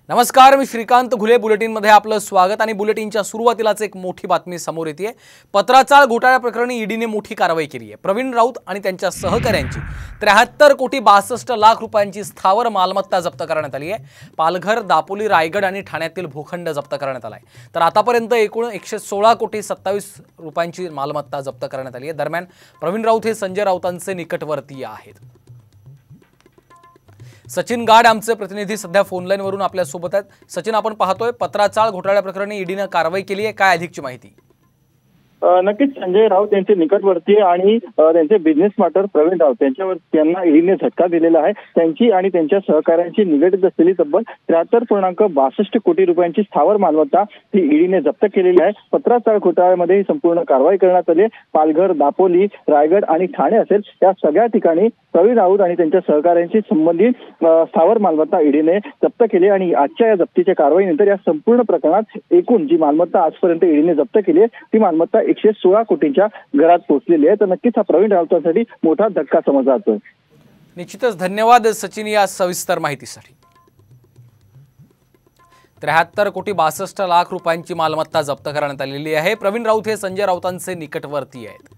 नमस्कार, मी श्रीकांत घुले. बुलेटिनमध्ये आपलं स्वागत. आणि बुलेटिनच्या सुरुवातीलाच एक मोठी बातमी समोर येते. पत्राचाळ घोटाळ्या प्रकरणी ईडीने मोठी कारवाई केली आहे. प्रवीण राऊत आणि त्यांच्या सहकाऱ्यांची 73 कोटी 62 लाख रुपयांची स्थावर मालमत्ता जप्त करण्यात आली आहे. पालघर, दापोली, रायगड आणि ठाण्यातील भूखंड जप्त करण्यात आला आहे. तर आतापर्यंत एकूण 116 कोटी 27 रुपयांची मालमत्ता जप्त करण्यात आली आहे. दरम्यान प्रवीण राऊत हे संजय राऊतांचे निकटवर्तीय आहेत. सचिन गाड आमचे प्रतिनिधी सध्या फोनलाईन वरून आपल्या सोबत आहेत. सचिन, आपण पाहतोय पत्राचाळ घोटाळ्या प्रकरणी ईडीने कारवाई केली आहे. काय अधिकची माहिती? नक्कीच संजय राऊत यांचे निकटवर्ती आणि त्यांचे बिझनेस पार्टनर प्रवीण राऊत त्यांना ईडीने झटका दिलेला आहे. त्यांची आणि त्यांच्या सहकाऱ्यांची निगडीत असलेली तब्बल 73.62 कोटी रुपयांची स्थावर मालमत्ता ही ईडीने जप्त केलेली आहे. पत्राचाळ घोटाळ्यामध्ये ही संपूर्ण कारवाई करण्यात आली. पालघर, दापोली, रायगड आणि ठाणे असेल या सगळ्या ठिकाणी प्रवीण राऊत आणि त्यांच्या सहकाऱ्यांशी संबंधित स्थावर मालमत्ता ईडीने जप्त केली. आणि आजच्या या जप्तीच्या कारवाईनंतर या संपूर्ण प्रकरणात एकूण जी मालमत्ता आजपर्यंत ईडीने जप्त केली आहे ती मालमत्ता 116 कोटींच्या घरात पोहोचलेली आहे. तर नक्कीच हा प्रवीण राऊतांसाठी मोठा धक्का समजला जातोय. निश्चितच धन्यवाद सचिन या सविस्तर माहितीसाठी. 73 कोटी 62 लाख रुपयांची मालमत्ता जप्त करण्यात आलेली आहे. प्रवीण राऊत हे संजय राऊतांचे निकटवर्ती आहेत.